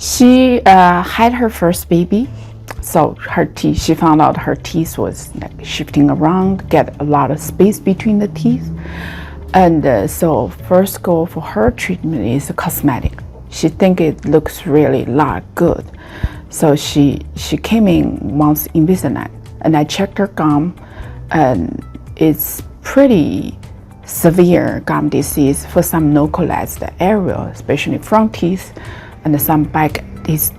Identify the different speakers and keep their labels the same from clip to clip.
Speaker 1: She had her first baby, so she found out her teeth was like shifting around, get a lot of space between the teeth. And so first goal for her treatment is cosmetic. She think it looks really not good. So she came in once Invisalign, and I checked her gum, and it's pretty severe gum disease for some localized area, especially front teeth and some back teeth,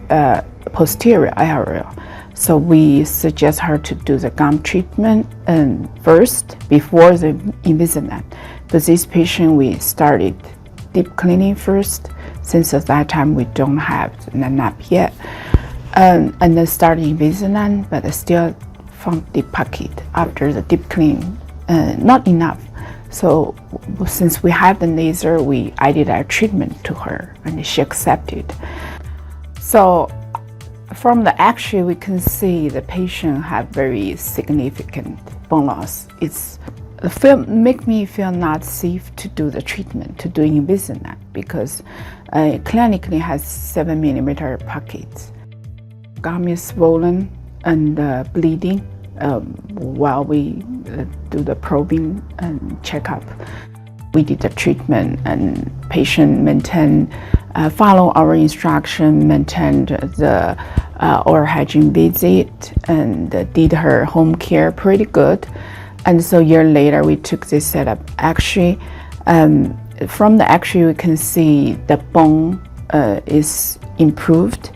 Speaker 1: posterior area. So we suggest her to do the gum treatment and first before the Invisalign. For this patient, we started deep cleaning first, since at that time we don't have LANAP yet, and then started Invisalign, but still found deep pocket after the deep cleaning, not enough. So since we have the laser, we added our treatment to her, and she accepted. So from the X-ray, we can see the patient have very significant bone loss. Make me feel not safe to do the treatment, to do Invisalign, because clinically has 7 millimeter pockets. Gum is swollen and bleeding while we do the probing and checkup. We did the treatment, and patient maintained, follow our instruction, maintained the oral hygiene visit, and did her home care pretty good. And so a year later, we took this setup. Actually, from the X-ray, we can see the bone is improved,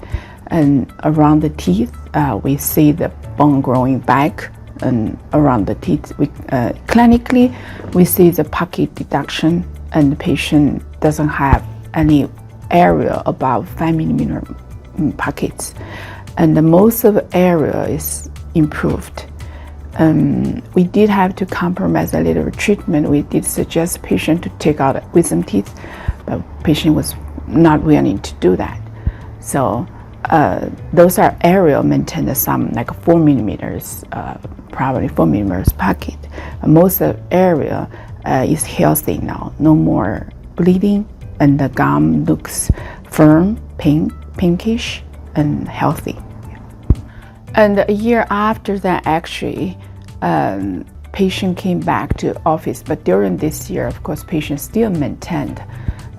Speaker 1: and around the teeth, we see the bone growing back, and around the teeth, clinically, we see the pocket deduction, and the patient doesn't have any area above 5 millimeter pockets, and the most of the area is improved. We did have to compromise a little treatment. We did suggest patient to take out wisdom teeth, but patient was not willing to do that. So those are area maintained some like 4 millimeters, probably 4 millimeters pocket. Most of the area is healthy now, no more bleeding, and the gum looks firm, pinkish, and healthy. And a year after that, actually, patient came back to office, but during this year, of course, patient still maintained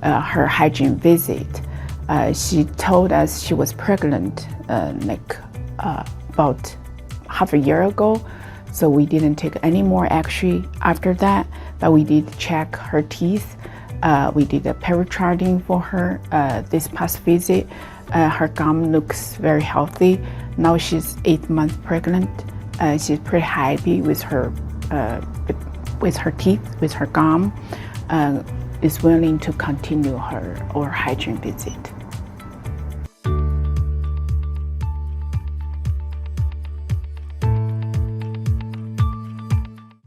Speaker 1: her hygiene visit. She told us she was pregnant about half a year ago, so we didn't take any more X-ray after that, but we did check her teeth. We did a pericharting for her this past visit. Her gum looks very healthy. Now she's 8 months pregnant. She's pretty happy with her teeth, with her gum. Is willing to continue her oral hygiene visit.